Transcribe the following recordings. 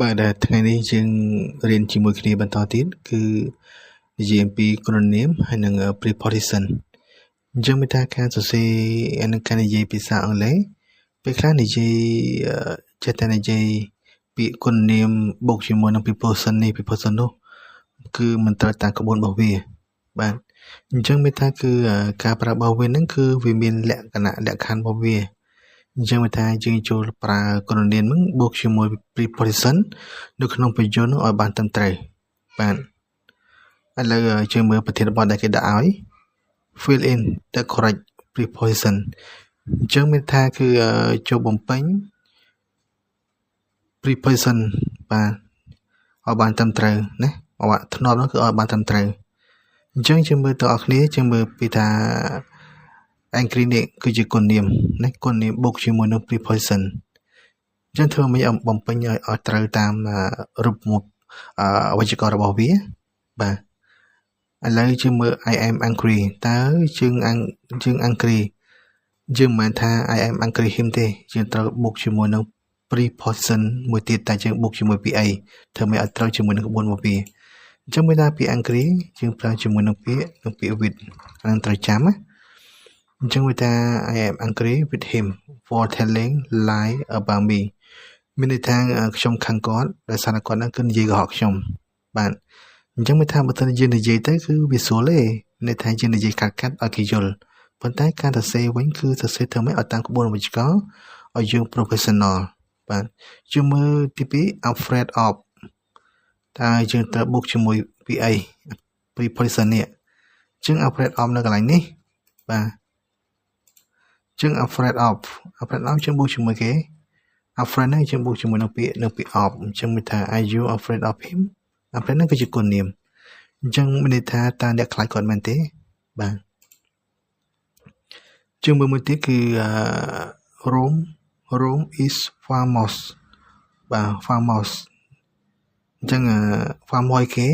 បាទថ្ងៃនេះយើងរៀនជាមួយគ្នាបន្តទៀតគឺនិយាយអំពីគុណនាមហើយនិង preposition អញ្ចឹងមានថាការសរសេរនិងការនិយាយភាសាអង់គ្លេសពេលខ្លះនិយាយចេះតែនិយាយពាក្យគុណនាមបូកជាមួយនឹង preposition នេះ preposition នោះគឺមិនត្រូវតាមក្បួនរបស់វាបាទអញ្ចឹងមានថាគឺការប្រើរបស់វាហ្នឹងគឺវាមានលក្ខណៈលក្ខខណ្ឌរបស់វាអញ្ចឹងមានថាយើងចូលប្រើគុណនាមហ្នឹងបូកជាមួយ preposition នៅក្នុងប្រយោគនោះឲ្យបានត្រឹមត្រូវបាទឥឡូវយើងមើលប្រធានបទដែលគេដាក់ឲ្យ fill in the correct preposition អញ្ចឹងមានថាគឺចូលបំពេញ preposition បាទឲ្យបានត្រឹមត្រូវណាធ្នាប់នោះគឺឲ្យបានត្រឹមត្រូវអញ្ចឹងយើងមើលទាំងអស់គ្នាយើងមើលពីថា angry នេះគឺជាគុណនាមណាគុណនាមបូកជាមួយនឹង preposition អញ្ចឹងធ្វើមិនបំពេញឲ្យត្រូវតាមរូបមុខវេយ្យាករណ៍របស់វាបាទឥឡូវយើងមើល I am angry តើយើង angry យើងមិនមែនថា I am angry him ទេយើងត្រូវបូកជាមួយនឹង preposition មួយទៀតតែយើងបូកជាមួយពាក្យអីធ្វើមិនឲ្យត្រូវជាមួយនឹងក្បួនរបស់វាអញ្ចឹងមានថាពាក្យ angry យើងប្រើជាមួយនឹងពាក្យ with អានឹងត្រូវចាំណាអញ្ចឹងវាថា I am angry with him for telling lie about me មានន័យថាខ្ញុំខឹងគាត់ដោយសារតែគាត់ហ្នឹងគឺនិយាយកុហកខ្ញុំបាទអញ្ចឹងមានថាបើសិនយើងនិយាយទៅគឺវាស្រួលទេន័យថាយើងនិយាយកាត់ឲ្យគេយល់ប៉ុន្តែការសរសេរវិញគឺសរសេរធ្វើម៉េចឲ្យតាមក្បួនវេយ្យាករណ៍ឲ្យយើង professional បាទយើងមើលទី2 afraid of តើយើងត្រូវបូកជាមួយពីអី preposition នេះអញ្ចឹង afraid of នៅកន្លែងនេះបាទជាង afraid of ជាងបូកជាមួយគេ afraid ហ្នឹងជាងបូកជាមួយនឹងពាក្យ of អញ្ចឹងមានថា are you afraid of him afraid ហ្នឹងគឺជាគុណនាមអញ្ចឹងមានន័យថាតើអ្នកខ្លាចគាត់មែនទេបាទជាងមួយទៀតគឺ Rome is famous បាទ famous អញ្ចឹង famous គេ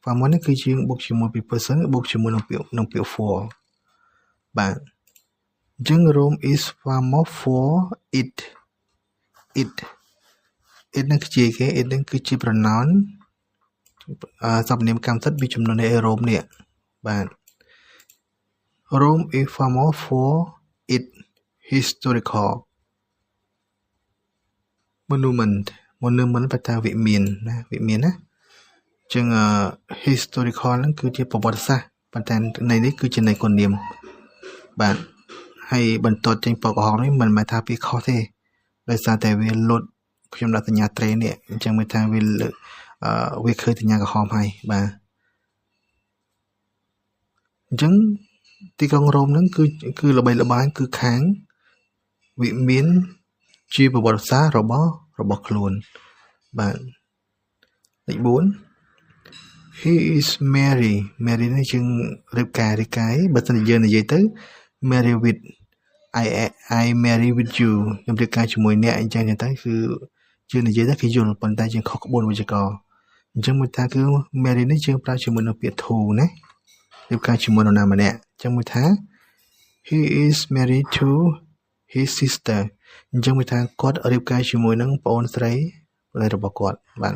famous នេះគឺជាបូកជាមួយ preposition បូកជាមួយនឹងពាក្យ for បាទអញ្ចឹង Rome is famous for it នឹងគឺជាគេ it នឹងគឺជា pronoun សព្វនាមកម្មសិទ្ធិពីចំនួននៃ Rome នេះបាទ Rome is famous for its historical monument បតាវិមានណាវិមានណាអញ្ចឹង historical ហ្នឹងគឺជាប្រវត្តិសាស្ត្រប៉ុន្តែន័យនេះគឺជាន័យគុណនាមបាទហើយបន្ទាត់ចេញពណ៌ក្រហមនេះមិនមែនថាវាខុសទេដោយសារតែវាលុតខ្ញុំដាក់សញ្ញាត្រេនេះអញ្ចឹងមានថាវាឃើញសញ្ញាក្រហមហើយបាទអញ្ចឹងទីក្រុងរ៉ូមហ្នឹងគឺល្បីល្បាញគឺខាងវិមានជាប្រវត្តិសាស្ត្ររបស់ខ្លួនបាទលេខ4 he is marry នេះជាងរៀបការរីកាយបើសិនជាយើងនិយាយទៅ marry with I marry with you ខ្ញុំរៀបការជាមួយអ្នកអញ្ចឹងទៅគឺយើងនិយាយទៅគេយល់ប៉ុន្តែយើងខុសក្បួនវេយ្យាករណ៍អញ្ចឹងមួយថាគឺ marry នេះយើងប្រើជាមួយនឹងពាក្យ to ណារៀបការជាមួយនរណាម្នាក់អញ្ចឹងមួយថា he is married to his sister អញ្ចឹងមួយថាគាត់រៀបការជាមួយនឹងប្អូនស្រីរបស់គាត់បាទ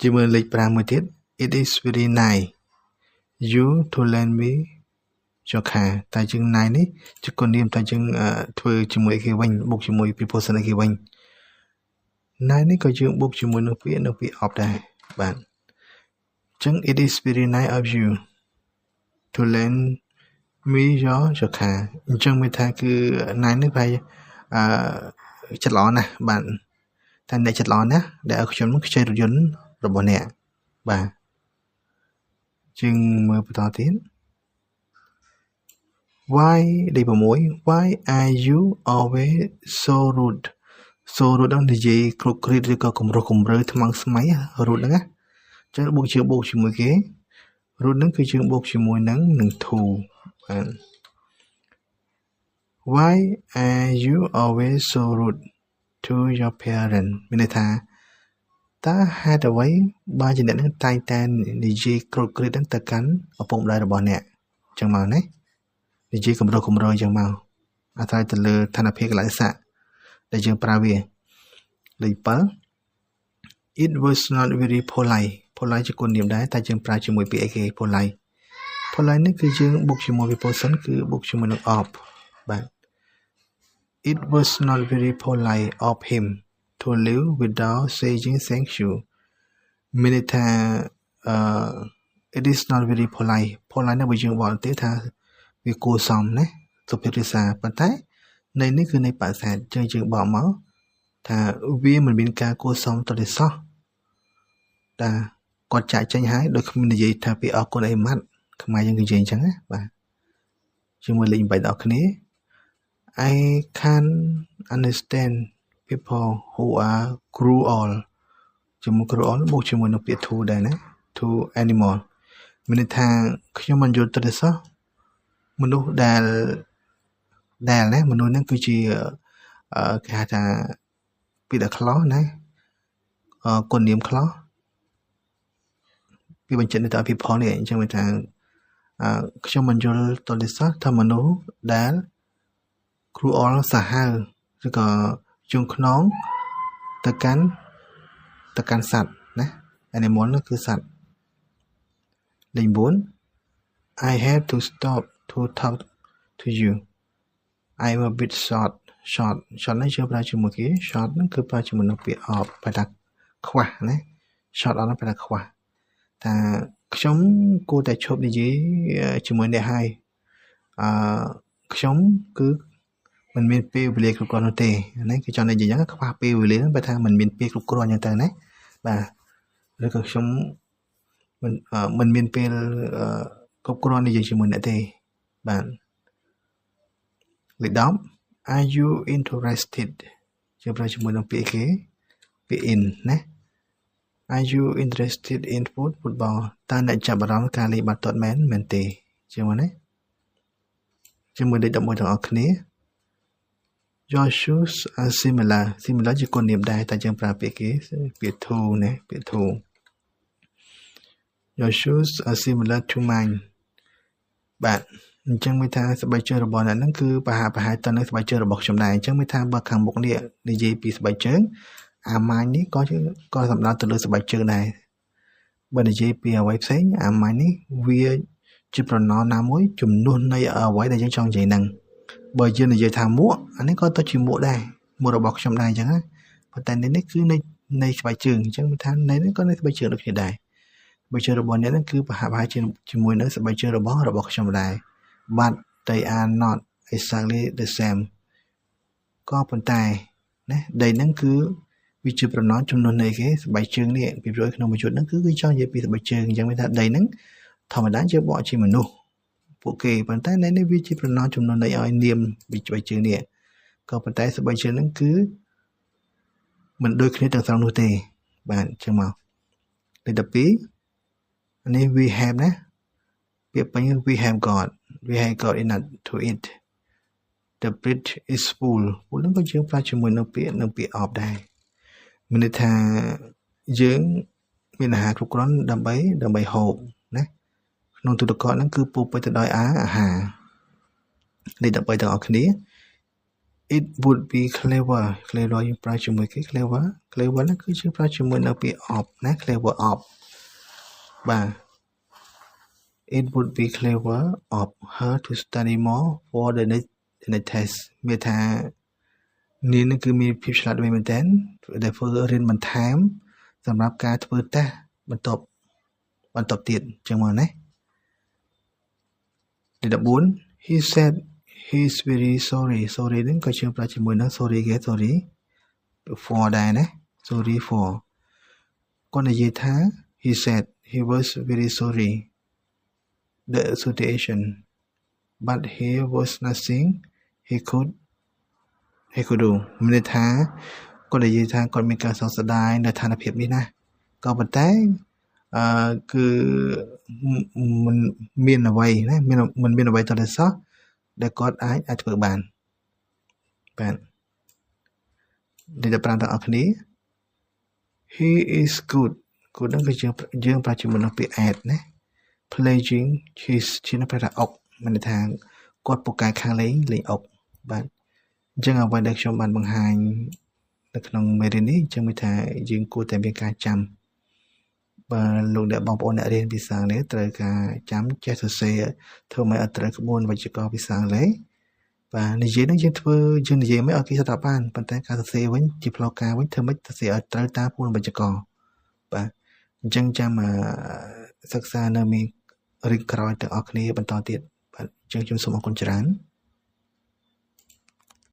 ជាមួយលេខ5មួយទៀត it is very nice you to lend me your car តែជាង nice នេះជាគុណនាមតែយើងធ្វើជាមួយគេវិញបូកជាមួយ preposition គេវិញ nice នេះក៏យើងបូកជាមួយនឹងពាក្យ of ដែរបាទអញ្ចឹង it is very nice of you to lend me your car អញ្ចឹងមានថាគឺ nice នេះប្រហែលចិត្តល្អណាស់បាទតែអ្នកចិត្តល្អណាស់ដែលឲ្យខ្ញុំខ្ចីរថយន្តរបស់អ្នកបាទជាងមើលបន្តទៀត why លេខ6 why are you always so rude ហ្នឹងនិយាយគ្រោកគ្រីតឬក៏គំរោះគំរើថ្មងស្មៃ rude ហ្នឹងណាចឹងបូកជាមួយគេ rude ហ្នឹងគឺយើងបូកជាមួយនឹង to បាទ why are you always so rude to your parents មានន័យថាតើហេតុអ្វីបើជាអ្នកនឹងតែងតែនិយាយគ្រោកគ្រីតហ្នឹងទៅកាន់ឪពុកម្ដាយរបស់អ្នកអញ្ចឹងមកណានិយាយគំរោះគំរើអញ្ចឹងមកអាស្រ័យទៅលើឋានៈកលៈទេសៈ ដែលយើងប្រើវាលេខ7 it was not very polite ជាគុណនាមដែរតែយើងប្រើជាមួយពាក្យអីគេ polite នេះគឺយើងបុកជាមួយ preposition គឺបុកជាមួយនឹង of បាទ it was not very polite of him to leave without saying thank you មានន័យថាit is not very polite នេះបើយើងបកទៅថាវាគួរសមណាសុភាពរាបសារប៉ុន្តែនៃនេះគឺនៃបរិស័ទយើងបកមកថាវាមិនមានការគួរសមតទៅសោះតែគាត់ចាក់ចេញហើយដោយគ្មាននិយាយថាពីអរគុណអីម៉ាត់ខ្មែរយើងគឺនិយាយអញ្ចឹងណាបាទជាមួយលេខ8ដល់គ្នា I can understand people who are cruel ជាមួយ cruel បូកជាមួយនឹងពាក្យ to ដែរណា to animal មានន័យថាខ្ញុំមិនយល់ទៅសោះមនុស្សដែលណាមនុស្សហ្នឹងគឺជាគេហៅថាពីតែខ្លោះណាគុណនាមខ្លោះពីបញ្ជាក់ទៅពីផលនេះអញ្ចឹងវាថាខ្ញុំមិនយល់តលិសថាមនុស្សដែល cruel សាហាវឬក៏ជងខ្នងទៅកាន់សត្វណា animal នោះគឺសត្វលេខ9 I have to stop to talk to you I'm a bit short នេះជឿប្រើជាមួយគេ short ហ្នឹងគឺប្រើជាមួយនឹងពាក្យ of បែរថាខ្វះណា short អត់បែរថាខ្វះថាខ្ញុំគួរតែឈប់និយាយជាមួយអ្នកហើយខ្ញុំគឺមិនមានពេលវេលាគ្រប់គ្រាន់នោះទេហ្នឹងគឺចង់និយាយយ៉ាងខ្វះពេលវេលាហ្នឹងបែរថាមិនមានពេលគ្រប់គ្រាន់អញ្ចឹងទៅណាបាទឬក៏ខ្ញុំមិនមានពេលគ្រប់គ្រាន់និយាយជាមួយអ្នកទេបាទលេខ10 Are you interested ជាប្រើជាមួយនឹងពាក្យគេពាក្យ in ណា Are you interested in football តើអ្នកចាប់អារម្មណ៍ការលេងបាល់ទាត់មែនទេជាមកណាជាមួយលេខ11ទាំងអស់គ្នា Your shoes are similar ជាគុណនាមដែរតែយើងប្រើពាក្យគេពាក្យ to ណាពាក្យ to Your shoes are similar to mine បាទអញ្ចឹងមានថាស្បែកជើងរបស់អ្នកហ្នឹងគឺប្រហែលទៅនឹងស្បែកជើងរបស់ខ្ញុំដែរអញ្ចឹងមានថាបើខាងមុខនេះនិយាយពីស្បែកជើងអាម៉ាញនេះក៏សំដៅទៅលើស្បែកជើងដែរបើនិយាយពីអ្វីផ្សេងអាម៉ាញនេះវាជាប្រណោណាមួយជំនួសនៃអ្វីដែលយើងចង់និយាយហ្នឹងបើយើងនិយាយថាមួកអានេះក៏ទៅជាមួកដែរមួករបស់ខ្ញុំដែរអញ្ចឹងណាប៉ុន្តែនេះគឺនៃស្បែកជើងអញ្ចឹងមានថានេះក៏នៃស្បែកជើងដូចគ្នាដែរស្បែកជើងរបស់អ្នកហ្នឹងគឺប្រហែលជាមួយនឹងស្បែកជើងរបស់ខ្ញុំដែរbut they are not exactly the same ក៏ប៉ុន្តែណា they ហ្នឹងគឺវាជាប្រណោចំនួននៃគេស្បែកជើងនេះពីព្រោះក្នុងវត្ថុហ្នឹងគឺចង់និយាយពីស្បែកជើងអញ្ចឹងមានថា they ហ្នឹងធម្មតាជាបកជាមនុស្សពួកគេប៉ុន្តែនេះវាជាប្រណោចំនួននៃឲ្យនាមពីស្បែកជើងនេះក៏ប៉ុន្តែស្បែកជើងហ្នឹងគឺមិនដូចគ្នាទាំងស្រុងនោះទេបាទអញ្ចឹងមកលេខ12នេះ we have ណាពាក្យពេញ we have got enough to eat the bridge is full ហ្នឹងក៏យើងប្រើជាមួយនឹងពាក្យ of ដែរមានន័យថាយើងមានអាហារគ្រប់គ្រាន់ដើម្បីហូបណាក្នុងទូទឹកកកហ្នឹងគឺពោពេញទៅដោយអាហារលេខ13ទាំងអស់គ្នា it would be clever យើងប្រើជាមួយគេ clever ហ្នឹងគឺយើងប្រើជាមួយនៅពាក្យ of ណា clever of បាទ It would be clever of her to study more for the next test មានថានាងនឹងគឺមានភាពឆ្លាតវៃមែនទែនដែលធ្វើរៀនបន្ថែមសម្រាប់ការធ្វើតេស្តបន្ទាប់ទៀតអញ្ចឹងមកណាលេខ14 He said he's very sorry ហ្នឹងក៏យើងប្រើជាមួយនឹង sorry គេ sorry for ដែរណា sorry for គាត់និយាយថា he said he was very sorry the situation but here was nothing he could do មានន័យថាគាត់និយាយថាគាត់មានការសោកស្ដាយនៅស្ថានភាពនេះណាក៏ប៉ុន្តែគឺមិនមានអ្វីណាមិនមានអ្វីទៅសោះដែលគាត់អាចធ្វើបានបាទលេខ15ទាំងអស់គ្នា he is good ហ្នឹងគឺយើងប្រើជាមួយនឹងពាក្យ at ណា playing his ជាប្រែថាអុកមានន័យថាគាត់ពូកែខាងលេងអុកបាទ អញ្ចឹងអ្វីដែលខ្ញុំបានបង្ហាញនៅក្នុងមេរៀននេះអញ្ចឹងមានថាយើងគួរតែមានការចាំបើលោកអ្នកបងប្អូនអ្នករៀនភាសាអង់គ្លេសត្រូវការចាំចេះសរសេរធ្វើម៉េចឲ្យត្រូវក្បួនវេយ្យាករណ៍ភាសាអង់គ្លេសបាទនិយាយនឹងយើងនិយាយមិនឲ្យគេស្ដាប់បានប៉ុន្តែការសរសេរវិញជាផ្លូវការវិញធ្វើម៉េចសរសេរឲ្យត្រូវតាមក្បួនវេយ្យាករណ៍បាទអញ្ចឹងចាំសិក្សានៅមានរៀងក្រោយទាំងអស់គ្នាបន្តទៀតបាទអញ្ចឹងខ្ញុំសូមអរគុណច្រើន